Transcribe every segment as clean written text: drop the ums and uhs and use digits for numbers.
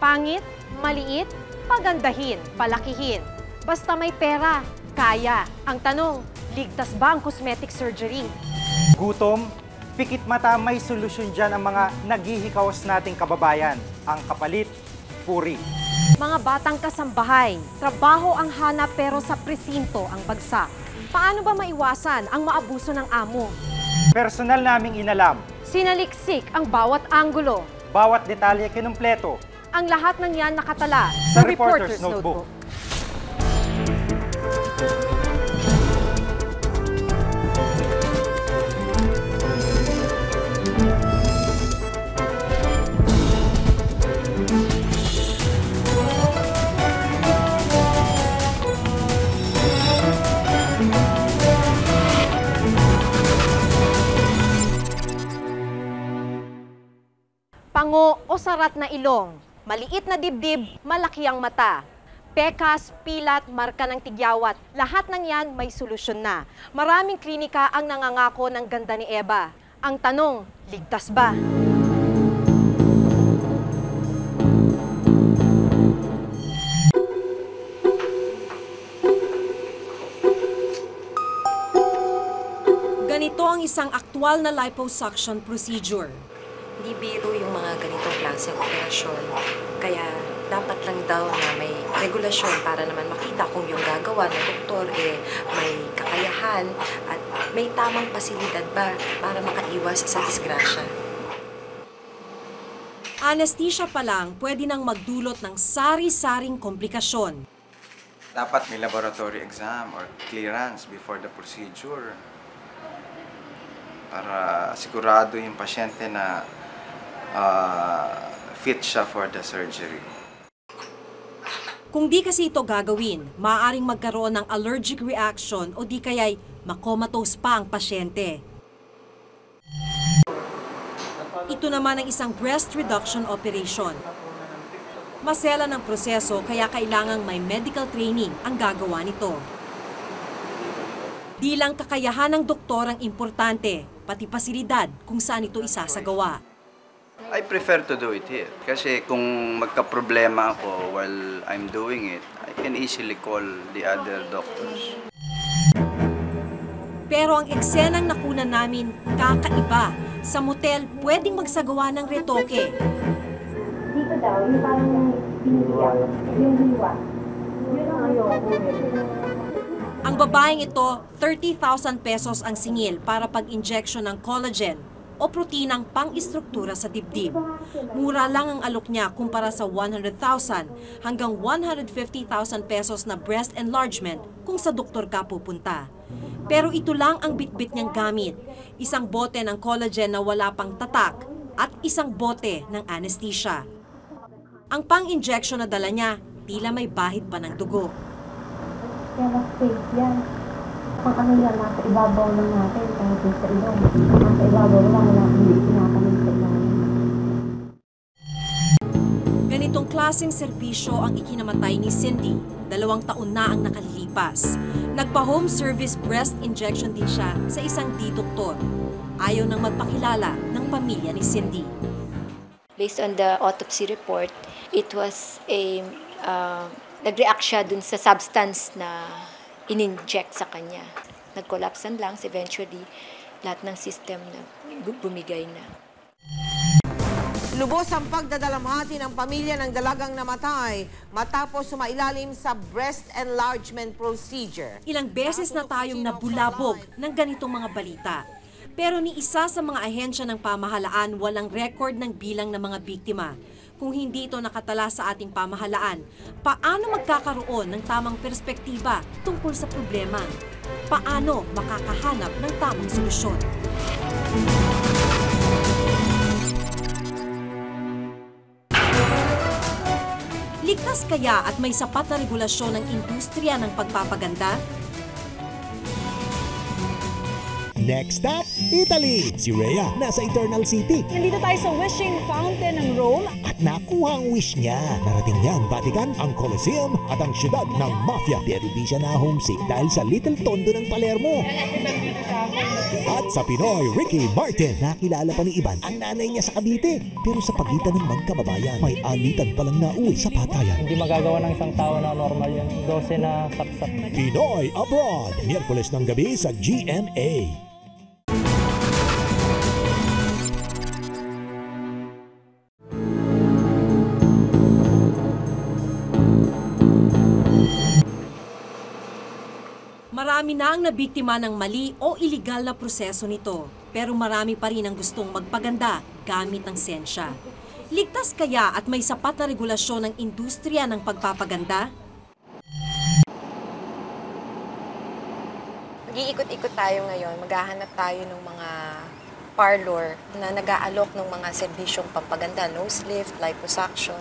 Pangit, maliit, pagandahin, palakihin. Basta may pera, kaya. Ang tanong, ligtas ba ang cosmetic surgery? Gutom, pikit mata, may solusyon dyan ang mga naghihikawas nating kababayan. Ang kapalit, puri. Mga batang kasambahay, trabaho ang hanap pero sa presinto ang bagsak. Paano ba maiwasan ang maabuso ng amo? Personal naming inalam. Sinaliksik ang bawat anggulo. Bawat detalye kinumpleto. Ang lahat ng yan nakatala Sa Reporter's Notebook. Pango o sarat na ilong, maliit na dibdib, malaki ang mata. Pekas, pilat, marka ng tigyawat, lahat ng yan may solusyon na. Maraming klinika ang nangangako ng ganda ni Eva. Ang tanong, ligtas ba? Ganito ang isang aktwal na liposuction procedure. Hindi biro yung mga ganitong klaseng operasyon. Kaya dapat lang daw na may regulasyon para naman makita kung yung gagawa ng doktor may kakayahan at may tamang pasilidad ba para makaiwas sa disgrasya. Anesthesia pa lang pwede nang magdulot ng sari-saring komplikasyon. Dapat may laboratory exam or clearance before the procedure para sigurado yung pasyente na fit siya for the surgery. Kung di kasi ito gagawin, maaaring magkaroon ng allergic reaction o di kaya'y makomatose pa ang pasyente. Ito naman ang isang breast reduction operation. Masela ng proseso kaya kailangang may medical training ang gagawa nito. Di lang kakayahan ng doktor ang importante, pati pasilidad kung saan ito isasagawa. I prefer to do it here. Kasi kung magka-problema ako while I'm doing it, I can easily call the other doctors. Pero ang eksenang nakunan namin, kakaiba. Sa motel, pwedeng magsagawa ng retoke. Dito daw, yung parang binibiyak, yung hiwa. Yun ang ayoko. Ang babaeng ito, 30,000 pesos ang singil para pag-injection ng collagen o proteinang pang-istruktura sa dibdib. Mura lang ang alok niya kumpara sa 100,000 hanggang 150,000 pesos na breast enlargement kung sa doktor ka pupunta. Pero ito lang ang bitbit niyang gamit. Isang bote ng collagen na wala pang tatak at isang bote ng anesthesia. Ang pang-injection na dala niya, tila may bahid pa ng dugo. Kaya mas safe yan. Kung ano yan, nasa ibabaw lang natin, kahit sa ilong. Nasa ibabaw lang, wala hindi tinatanong sa ilalim. Ganitong klaseng serbisyo ang ikinamatay ni Cindy. 2 taon na ang nakalilipas. Nagpa-home service breast injection din siya sa isang di-doktor. Ayaw nang magpakilala ng pamilya ni Cindy. Based on the autopsy report, it was nag-react siya dun sa substance na in-inject sa kanya. Nag-collapse ang lungs, eventually, lahat ng system na bumigay na. Lubos ang pagdadalamhati ng pamilya ng dalagang namatay matapos sumailalim sa breast enlargement procedure. Ilang beses na tayong nabulabog ng ganitong mga balita. Pero ni isa sa mga ahensya ng pamahalaan walang record ng bilang ng mga biktima. Kung hindi ito nakatala sa ating pamahalaan, paano magkakaroon ng tamang perspektiba tungkol sa problema? Paano makakahanap ng tamang solusyon? Ligtas kaya at may sapat na regulasyon ng industriya ng pagpapaganda? Next stop, Italy. Si Rhea nasa Eternal City Nandito tayo sa Wishing Fountain ng Rome. at nakuha ang wish niya. Narating niya ang Vatican, ang Colosseum at ang siyudad ng Mafia. Pero di siya na homesick dahil sa Little Tondo ng Palermo. At sa Pinoy, Ricky Martin. Nakilala pa ni Ivan ang nanay niya sa Cavite. Pero sa pagitan ng magkababayan, may alitan palang nauwi sa patayan. Hindi magagawa ng isang tao na normal yun. 12 na saksak. Pinoy Abroad, Miyerkules ng gabi sa GMA. Marami na ang nabiktima ng mali o iligal na proseso nito, pero marami pa rin ang gustong magpaganda gamit ng siyensya. Ligtas kaya at may sapat na regulasyon ng industriya ng pagpapaganda? Mag-iikot-ikot tayo ngayon, maghahanap tayo ng mga parlor na nag-aalok ng mga serbisyong pampaganda, nose lift, liposuction.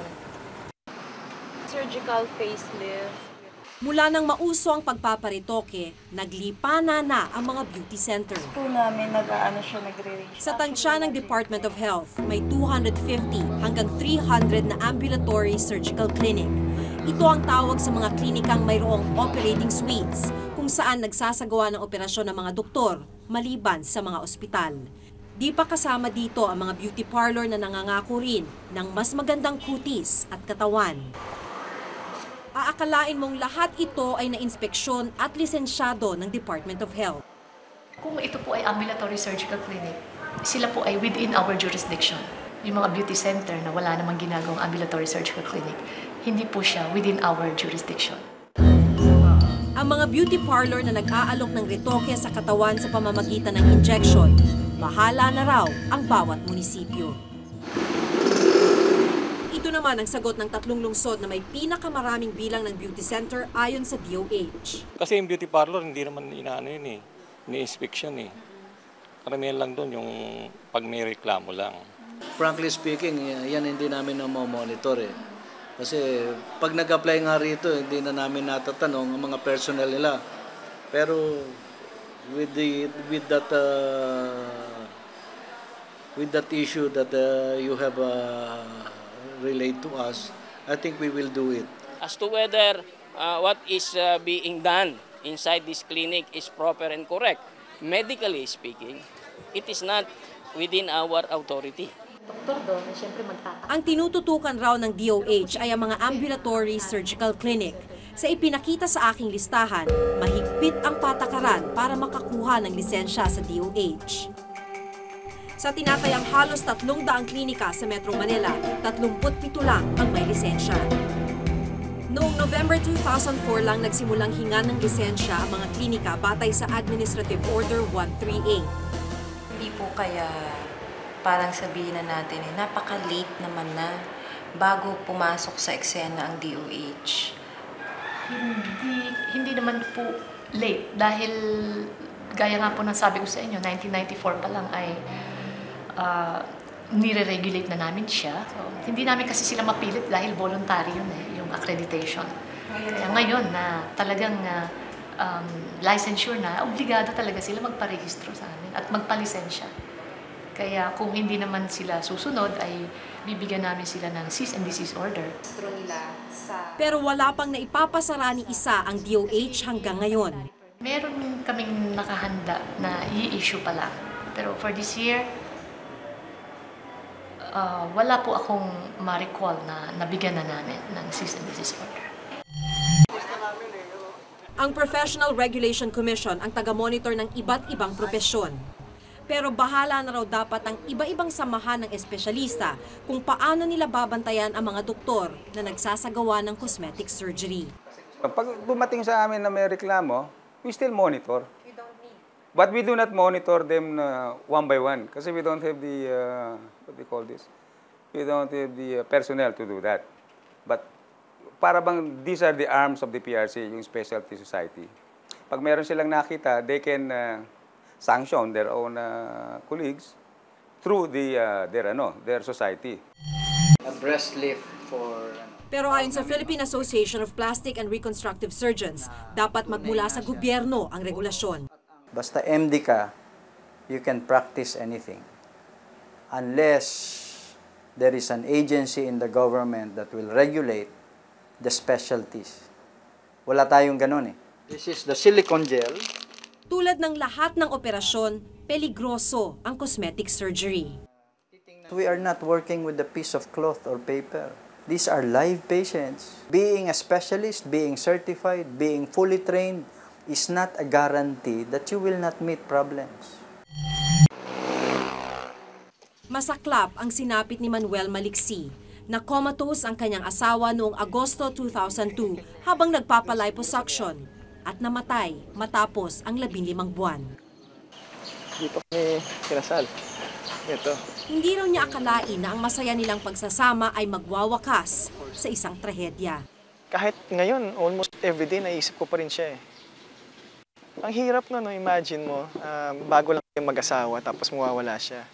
Surgical facelift. Mula nang mauso ang pagpaparitoke, naglipana na ang mga beauty center. Po namin nagre-range. Sa tansya ng Department of Health, may 250 hanggang 300 na ambulatory surgical clinic. Ito ang tawag sa mga klinikang mayroong operating suites, kung saan nagsasagawa ng operasyon ng mga doktor, maliban sa mga ospital. Di pa kasama dito ang mga beauty parlor na nangangako rin ng mas magandang kutis at katawan. Aakalain mong lahat ito ay na-inspeksyon at lisensyado ng Department of Health. Kung ito po ay ambulatory surgical clinic, sila po ay within our jurisdiction. Yung mga beauty center na wala namang ginagawang ambulatory surgical clinic, hindi po siya within our jurisdiction. Ang mga beauty parlor na nag-aalok ng retoke sa katawan sa pamamagitan ng injection, bahala na raw ang bawat munisipyo. Ito naman ang sagot ng 3 lungsod na may pinakamaraming bilang ng beauty center ayon sa DOH. Kasi yung beauty parlor, hindi naman inaano yun eh. Ni-inspection eh. Karamihan lang doon yung pag may reklamo lang. Frankly speaking, yan hindi namin na-monitor eh. Kasi pag nag-apply nga rito, hindi na namin natatanong ang mga personnel nila. Pero with that issue that you have relayed to us, I think we will do it. As to whether what is being done inside this clinic is proper and correct, medically speaking, it is not within our authority. Ang tinututukan raw ng DOH ay ang mga ambulatory surgical clinic. Sa ipinakita sa aking listahan, mahigpit ang patakaran para makakuha ng lisensya sa DOH. Sa tinatayang halos 300 klinika sa Metro Manila, 37 lang ang may lisensya. Noong November 2004 lang nagsimulang hingan ng lisensya ang mga klinika batay sa Administrative Order 138. Hindi po kaya parang sabihin na natin napaka-late naman na bago pumasok sa eksena ang DOH. Hindi naman po late dahil gaya nga po ng sabi ko sa inyo, 1994 pa lang ay nire-regulate na namin siya. So, hindi namin kasi sila mapilit dahil voluntary yun yung accreditation. Kaya ngayon na talagang licensure na, obligado talaga sila magparehistro sa amin at magpalisensya. Kaya kung hindi naman sila susunod, ay bibigyan namin sila ng cease and desist order. Pero wala pang naipapasara ni isa ang DOH hanggang ngayon. Meron kaming nakahanda na i-issue pa lang. Pero for this year, wala po akong ma-recall na nabigyan na namin ng cease and desist order. Ang Professional Regulation Commission ang taga-monitor ng iba't ibang propesyon. Pero bahala na raw dapat ang iba-ibang samahan ng espesyalista kung paano nila babantayan ang mga doktor na nagsasagawa ng cosmetic surgery. Pag dumating sa amin na may reklamo, we still monitor. But we do not monitor them one by one kasi we don't have the, what do you call this? We don't have the personnel to do that. But para bang these are the arms of the PRC, yung Specialty Society. Pag meron silang nakita, they can sanction their own colleagues through their society. A breast lift for... Pero ayon sa Philippine Association of Plastic and Reconstructive Surgeons, dapat magmula sa gobyerno ang regulasyon. Basta MD ka, you can practice anything unless there is an agency in the government that will regulate the specialties. Wala tayong ganun eh. This is the silicone gel. Tulad ng lahat ng operasyon, peligroso ang cosmetic surgery. We are not working with a piece of cloth or paper. These are live patients. Being a specialist, being certified, being fully trained is not a guarantee that you will not meet problems. Masaklap ang sinapit ni Manuel Maliksi na comatose ang kanyang asawa noong Agosto 2002 habang nagpapaliposuction at namatay matapos ang 15 buwan. Dito kami kinasal. Ito. Hindi raw niya akalain na ang masaya nilang pagsasama ay magwawakas sa isang trahedya. Kahit ngayon, almost everyday, naisip ko pa rin siya eh. Ang hirap no, imagine mo, bago lang kayo mag-asawa tapos mawawala siya.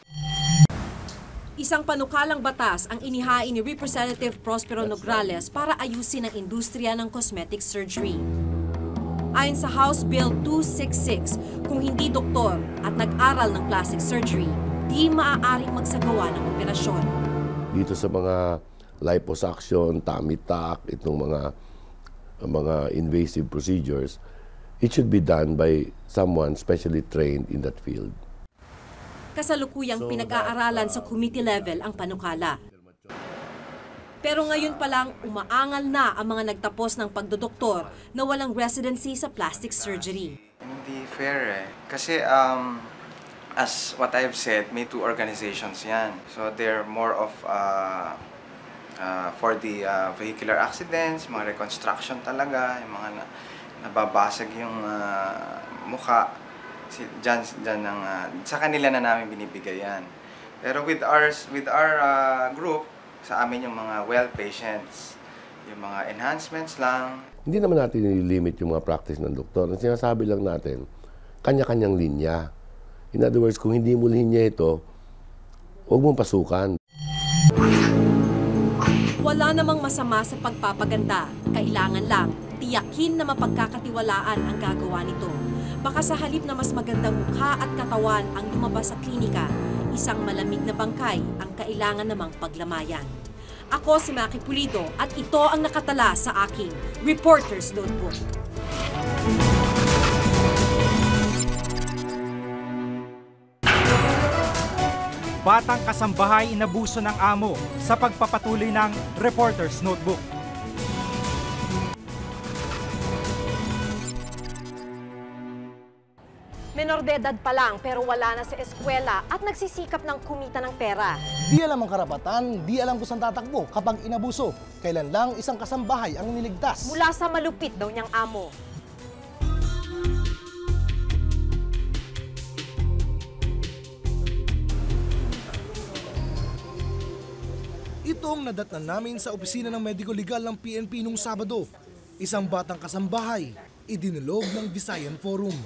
Isang panukalang batas ang inihain ni Representative Prospero Nograles para ayusin ang industriya ng cosmetic surgery. Ayon sa House Bill 266, kung hindi doktor at nag-aral ng plastic surgery, di maaaring magsagawa ng operasyon. Dito sa mga liposuction, tummy tuck, itong mga invasive procedures, it should be done by someone specially trained in that field. Kasalukuyang pinag-aaralan sa committee level ang panukala. Pero ngayon pa lang, umaangal na ang mga nagtapos ng pagdodoktor na walang residency sa plastic surgery. Hindi fair eh. Kasi as what I've said, may two organizations yan. So they're more of for the vehicular accidents, mga reconstruction talaga, yung mga nababasag yung mukha. Sa kanila na namin binibigay yan. Pero with our group, sa amin yung mga well patients, yung mga enhancements lang. Hindi naman natin nililimit yung mga practice ng doktor. Ang sinasabi lang natin, kanya-kanyang linya. In other words, kung hindi mo linya ito, huwag mong pasukan. Wala namang masama sa pagpapaganda. Kailangan lang tiyakin na mapagkakatiwalaan ang gagawa nito. Baka sa halip na mas magandang mukha at katawan ang lumabas sa klinika, isang malamig na bangkay ang kailangan namang paglamayan. Ako si Maki Pulido at ito ang nakatala sa aking Reporter's Notebook. Batang kasambahay inabuso ng amo sa pagpapatuloy ng Reporter's Notebook. Menor de edad pa lang pero wala na sa eskwela at nagsisikap ng kumita ng pera. Di alam ang karapatan, di alam kung saan tatakbo kapag inabuso. Kailan lang isang kasambahay ang niligtas. Mula sa malupit daw niyang amo. Ito ang nadatnan namin sa opisina ng medico legal ng PNP nung Sabado. Isang batang kasambahay, idinulog ng Visayan Forum.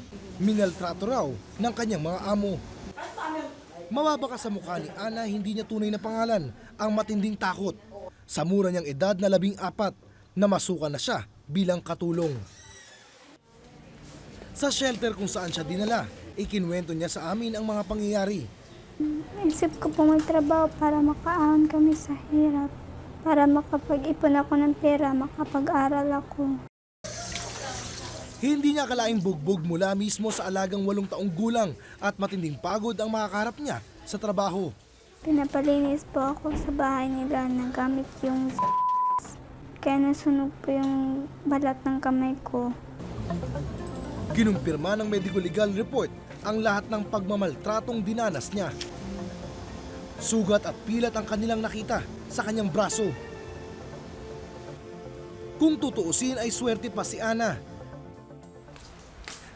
Minaltrato raw ng kanyang mga amo. Mababaka sa mukha ni Ana, hindi niya tunay na pangalan, ang matinding takot. Sa mura niyang edad na 14, na masukan na siya bilang katulong. Sa shelter kung saan siya dinala, ikinwento niya sa amin ang mga pangyayari. Isip ko po magtrabaho para makaahon kami sa hirap. Para makapag-ipon ako ng pera, makapag-aral ako. Hindi niya akalaing bugbog mula mismo sa alagang 8 taong gulang at matinding pagod ang makakaharap niya sa trabaho. Pinapalinis po ako sa bahay nila na gamit yung kaya nasunog po yung balat ng kamay ko. Ginumpirma ng medical legal report ang lahat ng pagmamaltratong dinanas niya. Sugat at pilat ang kanilang nakita sa kanyang braso. Kung tutuusin ay swerte pa si Ana.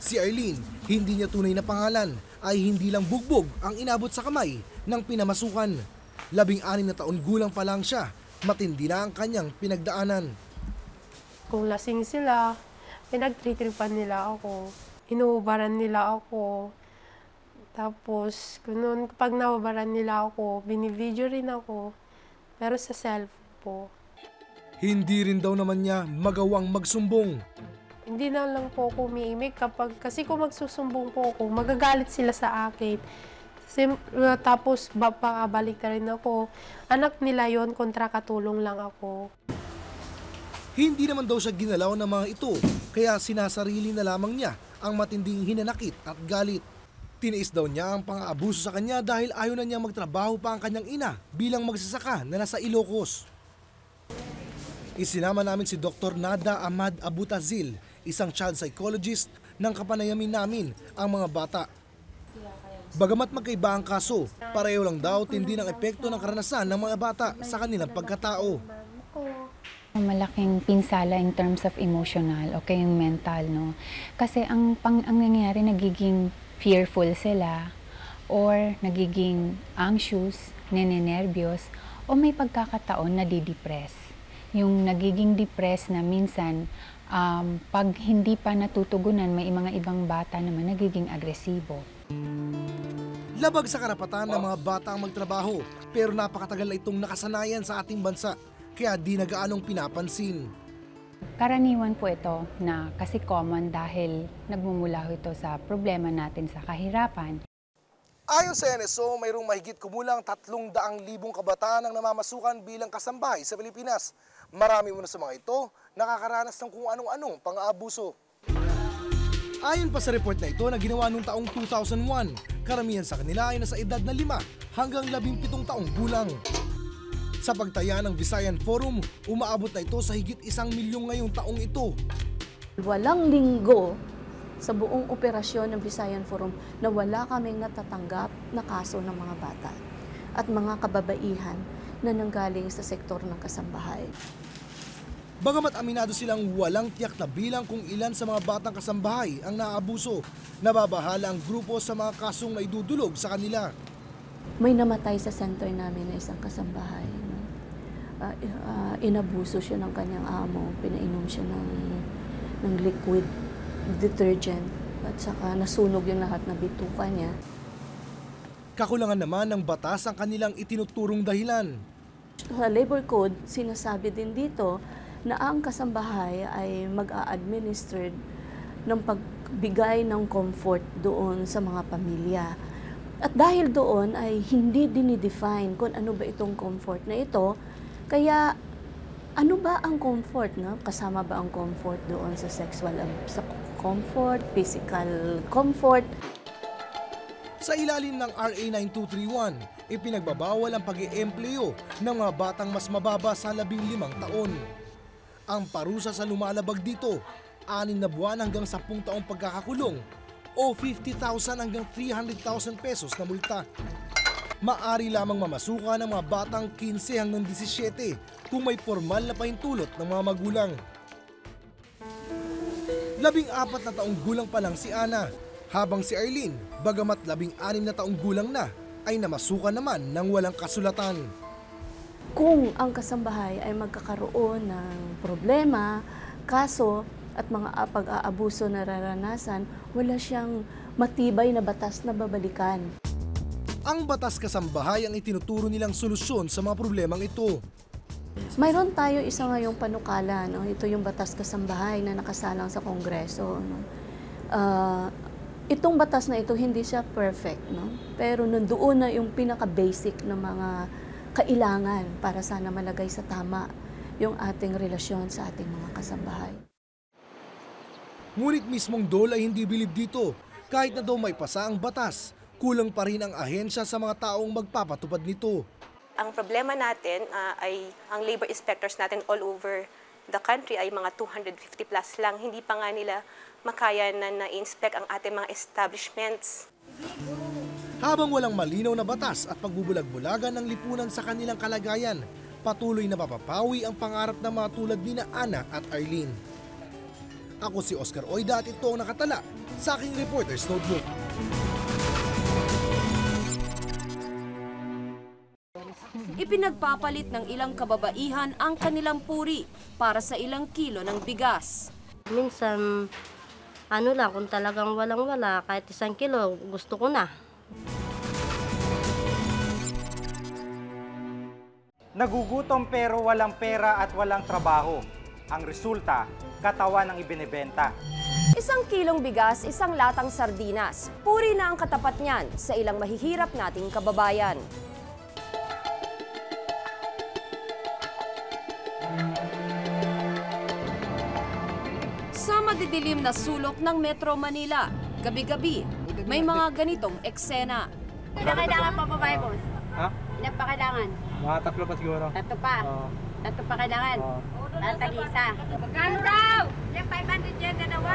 Si Arlene, hindi niya tunay na pangalan, ay hindi lang bugbog ang inabot sa kamay ng pinamasukan. 16 na taon gulang pa lang siya, matindi na ang kanyang pinagdaanan. Kung lasing sila, pinagtritripan nila ako, inuubaran nila ako. Tapos, kapag naubaran nila ako, binivideo rin ako, pero sa cellphone po. Hindi rin daw naman niya magawang magsumbong. Hindi na lang po ako umiimik kasi kung magsusumbong po ako, magagalit sila sa akin. Tapos babalik na rin ako. Anak nila yon, kontra katulong lang ako. Hindi naman daw siya ginalaw ng mga ito, kaya sinasarili na lamang niya ang matinding hinanakit at galit. Tiniis daw niya ang pang-aabuso sa kanya dahil ayaw na niya magtrabaho pa ang kanyang ina bilang magsasaka na nasa Ilocos. Isinama namin si Dr. Nada Ahmad Abutazil, isang child psychologist ng kapanayamin namin ang mga bata. Bagamat magkaiba ang kaso, pareho lang daw tindi ng epekto ng karanasan ng mga bata sa kanilang pagkatao. Malaking pinsala in terms of emotional o yung mental, no? Kasi ang nangyayari, nagiging fearful sila or nagiging anxious, nenenervyos o may pagkakataon na didepress. Yung nagiging depressed na minsan, pag hindi pa natutugunan, may mga ibang bata naman nagiging agresibo. Labag sa karapatan ng mga bata ang magtrabaho, pero napakatagal na itong nakasanayan sa ating bansa, kaya di na gaanong pinapansin. Karaniwan po ito na kasi common dahil nagmumula ito sa problema natin sa kahirapan. Ayon sa NSO, mayroong mahigit kumulang 300,000 kabataan ang namamasukan bilang kasambahay sa Pilipinas. Marami muna sa mga ito nakakaranas ng kung anong-anong pang-aabuso. Ayon pa sa report na ito na ginawa noong taong 2001, karamihan sa kanila ay nasa edad na 5 hanggang 17 taong gulang. Sa pagtaya ng Visayan Forum, umaabot na ito sa higit 1 milyon ngayong taong ito. Walang linggo sa buong operasyon ng Visayan Forum na wala kaming natatanggap na kaso ng mga bata at mga kababaihan na nanggaling sa sektor ng kasambahay. Bagamat aminado silang walang tiyak na bilang kung ilan sa mga batang kasambahay ang naabuso, nababahala ang grupo sa mga kasong naidudulog sa kanila. May namatay sa center namin na isang kasambahay. No? Inabuso siya ng kanyang amo, pinainom siya ng liquid detergent at saka nasunog yung lahat na bituka niya. Kakulangan naman ng batas ang kanilang itinuturong dahilan. Sa Labor Code, sinasabi din dito na ang kasambahay ay mag-a-administer ng pagbigay ng comfort doon sa mga pamilya. At dahil doon ay hindi dinidefine kung ano ba itong comfort na ito, kaya ano ba ang comfort? No? Kasama ba ang comfort doon sa sexual sa comfort, physical comfort? Sa ilalim ng RA 9231, ipinagbabawal ang pag-i-empleyo ng mga batang mas mababa sa 15 taon. Ang parusa sa lumalabag dito, 6 na buwan hanggang 10 taong pagkakakulong o 50,000 hanggang 300,000 pesos na multa. Maari lamang mamasukan ng mga batang 15 hanggang 17 kung may formal na pahintulot ng mga magulang. 14 na taong gulang pa lang si Ana, habang si Arlene, bagamat 16 na taong gulang na, ay namasukan naman ng walang kasulatan. Kung ang kasambahay ay magkakaroon ng problema, kaso at mga pag-aabuso na nararanasan, wala siyang matibay na batas na babalikan. Ang batas kasambahay ang itinuturo nilang solusyon sa mga problemang ito. Mayroon tayo isa ngayong panukala, no? Ito yung batas kasambahay na nakasalang sa Kongreso. No? Itong batas na ito, hindi siya perfect, no? Pero nandoon na yung pinaka-basic na mga kailangan para sana malagay sa tama yung ating relasyon sa ating mga kasambahay. Ngunit mismong DOL ay hindi bilib dito. Kahit na daw may pasa ang batas, kulang pa rin ang ahensya sa mga taong magpapatupad nito. Ang problema natin ay ang labor inspectors natin all over the country ay mga 250 plus lang. Hindi pa nga nila makaya na na-inspect ang ating mga establishments. Habang walang malinaw na batas at pagbubulag-bulagan ng lipunan sa kanilang kalagayan, patuloy na mapapawi ang pangarap ng mga tulad ni Ana at Arlene. Ako si Oscar Oida at ito ang nakatala sa aking Reporter's Notebook. Ipinagpapalit ng ilang kababaihan ang kanilang puri para sa ilang kilo ng bigas. Minsan, kung talagang walang-wala, kahit 1 kilo, gusto ko na. Nagugutom pero walang pera at walang trabaho. Ang resulta, katawan ang ibinebenta. 1 kilong bigas, 1 latang sardinas. Puri na ang katapat niyan sa ilang mahihirap nating kababayan. Sa madidilim na sulok ng Metro Manila, gabi-gabi, may mga ganitong eksena. Ilang kailangan pa babae, boss? Ha? Ilang pa kailangan? Mga 3 pa siguro. 3 pa? 3 pa kailangan? Natalisa. Magkano daw? Yung 500 yan, dalawa.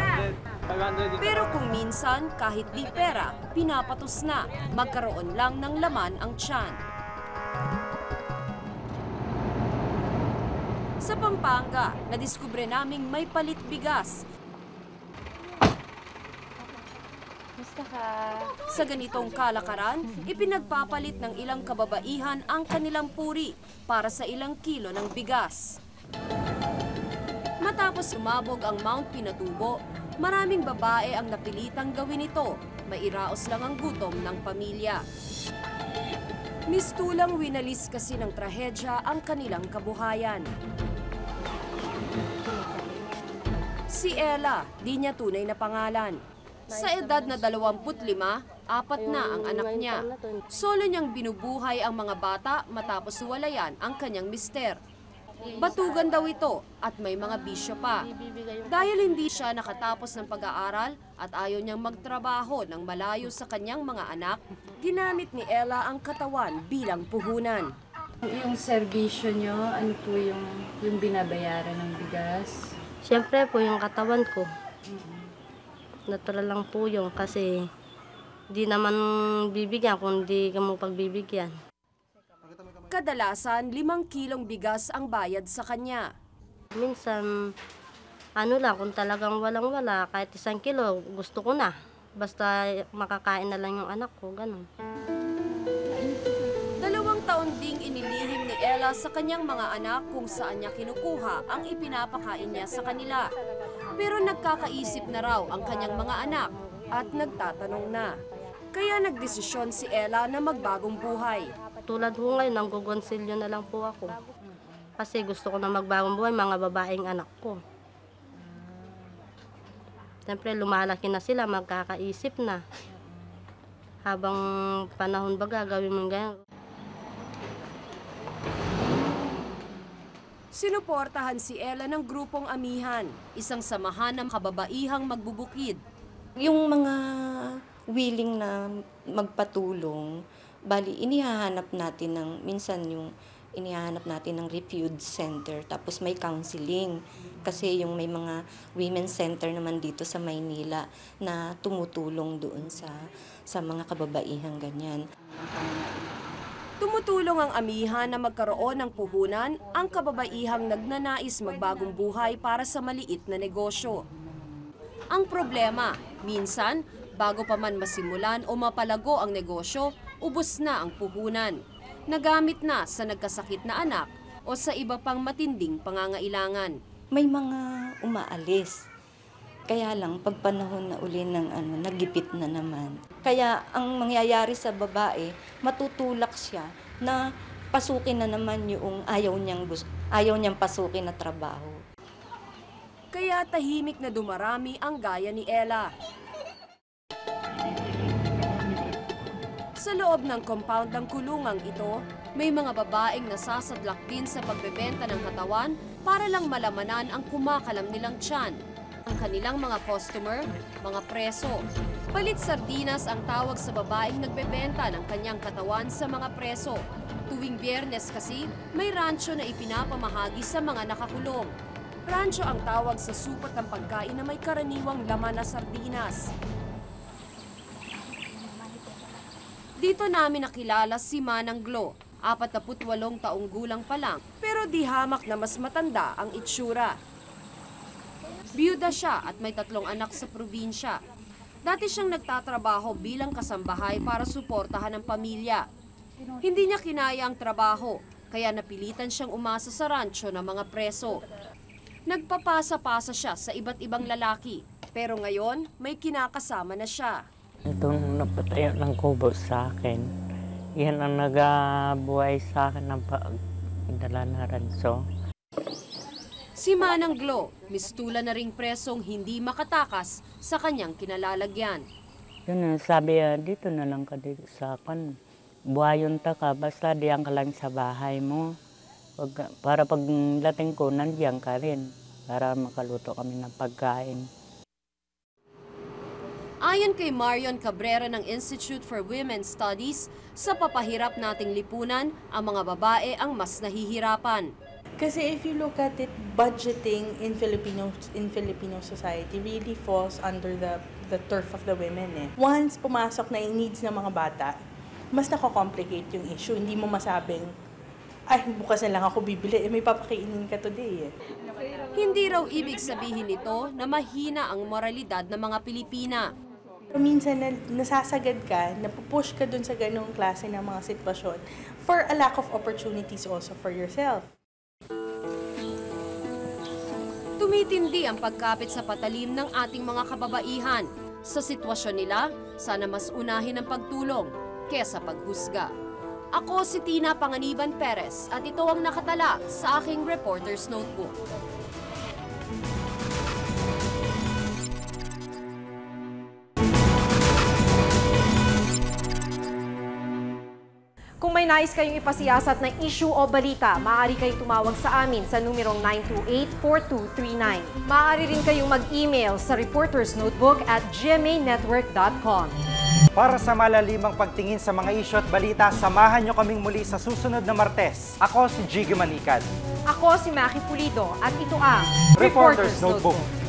500. Pero kung minsan, kahit di pera, pinapatos na, magkaroon lang ng laman ang tiyan. Sa Pampanga, nadiskubre naming may palit bigas. Gusto ka? Sa ganitong kalakaran, ipinagpapalit ng ilang kababaihan ang kanilang puri para sa ilang kilo ng bigas. Matapos lumabog ang Mount Pinatubo, maraming babae ang napilitang gawin ito. Mairaos lang ang gutom ng pamilya. Mistulang winalis kasi ng trahedya ang kanilang kabuhayan. Si Ella, di niya tunay na pangalan. Sa edad na 25, 4 na ang anak niya. Solo niyang binubuhay ang mga bata matapos walayan ang kanyang mister. Batugan daw ito at may mga bisyo pa. Dahil hindi siya nakatapos ng pag-aaral at ayaw niyang magtrabaho ng malayo sa kanyang mga anak, ginamit ni Ella ang katawan bilang puhunan. Yung serbisyo niyo, ano po yung binabayaran ng bigas? Siyempre po yung katawan ko. Natural lang po yun kasi di naman bibigyan kung di ka mo pagbibigyan. Kadalasan, 5 kilong bigas ang bayad sa kanya. Minsan, ano lang, kung talagang walang-wala, kahit 1 kilo, gusto ko na. Basta makakain na lang yung anak ko, ganun. 2 taon ding inilihim ni Ella sa kanyang mga anak kung saan niya kinukuha ang ipinapakain niya sa kanila. Pero nagkakaisip na raw ang kanyang mga anak at nagtatanong na. Kaya nagdesisyon si Ella na magbagong buhay. Tulad ko ngayon, nanggugonsilyo na lang po ako. Kasi gusto ko na magbagong buhay, mga babaeng anak ko. Siyempre, lumalaki na sila, magkakaisip na. Habang panahon ba gagawin mo ganyan? Sinuportahan si Ella ng grupong Amihan, isang samahan ng kababaihang magbubukid. Yung mga willing na magpatulong, bali inihahanap natin ng refuge center, tapos may counseling. Kasi yung may mga women's center naman dito sa Maynila na tumutulong doon sa mga kababaihang ganyan. Tumutulong ang Amihan na magkaroon ng puhunan ang kababaihang nagnanais magbagong buhay para sa maliit na negosyo. Ang problema, minsan, bago pa man masimulan o mapalago ang negosyo, ubos na ang puhunan. Nagamit na sa nagkasakit na anak o sa iba pang matinding pangangailangan. May mga umaalis. Kaya lang, pag panahon na uli ng nagipit na naman. Kaya ang mangyayari sa babae, matutulak siya na pasukin na naman yung ayaw niyang pasukin na trabaho. Kaya tahimik na dumarami ang gaya ni Ella. Sa loob ng compound ng kulungang ito, may mga babaeng nasasadlak din sa pagbebenta ng katawan para lang malamanan ang kumakalam nilang tiyan. Ang kanilang mga customer, mga preso. Palit sardinas ang tawag sa babaeng nagbebenta ng kanyang katawan sa mga preso. Tuwing Biyernes kasi, may rancho na ipinapamahagi sa mga nakakulong. Rancho ang tawag sa supat ng pagkain na may karaniwang laman na sardinas. Dito namin nakilala si Manang Glo, 48 taong gulang pa lang, pero di hamak na mas matanda ang itsura. Biyuda siya at may 3 anak sa probinsya. Dati siyang nagtatrabaho bilang kasambahay para suportahan ang pamilya. Hindi niya kinaya ang trabaho, kaya napilitan siyang umasa sa rancho ng mga preso. Nagpapasa-pasa siya sa iba't ibang lalaki, pero ngayon may kinakasama na siya. Itong napatayo ng kubo sa akin, yan ang nagabuhay sa akin ng pagdala ng ranso. Si Manang Glo, mistula na ring presong hindi makatakas sa kanyang kinalalagyan. Yun, sabi dito na lang ka dito sa akin. Buhayon ta ka, basta diyan ka lang sa bahay mo. Para pag dating ko, nandiyan ka rin. Para makaluto kami ng pagkain. Ayon kay Marion Cabrera ng Institute for Women's Studies, sa papahirap nating lipunan, ang mga babae ang mas nahihirapan. Kasi if you look at it, budgeting in Filipino society really falls under the turf of the women. Once pumasok na yung needs ng mga bata, mas nako-complicate yung issue. Hindi mo masabing, ay, bukas na lang ako bibili, may papakainin ka today. Hindi raw ibig sabihin nito na mahina ang moralidad ng mga Pilipina. Minsan nasasagad ka, napupush ka dun sa ganong klase ng mga sitwasyon for a lack of opportunities also for yourself. Tumitindi ang pagkapit sa patalim ng ating mga kababaihan. Sa sitwasyon nila, sana mas unahin ang pagtulong kesa paghusga. Ako si Tina Panganiban Perez at ito ang nakatala sa aking Reporter's Notebook. Kung may nais kayong ipasiyasat na issue o balita, maaari kayong tumawag sa amin sa numerong 928-4239. Maaari rin kayong mag-email sa reportersnotebook@gmanetwork.com. Para sa malalimang pagtingin sa mga issue at balita, samahan nyo kaming muli sa susunod na Martes. Ako si Jiggy Manikad. Ako si Maki Pulido at ito ang Reporter's Notebook.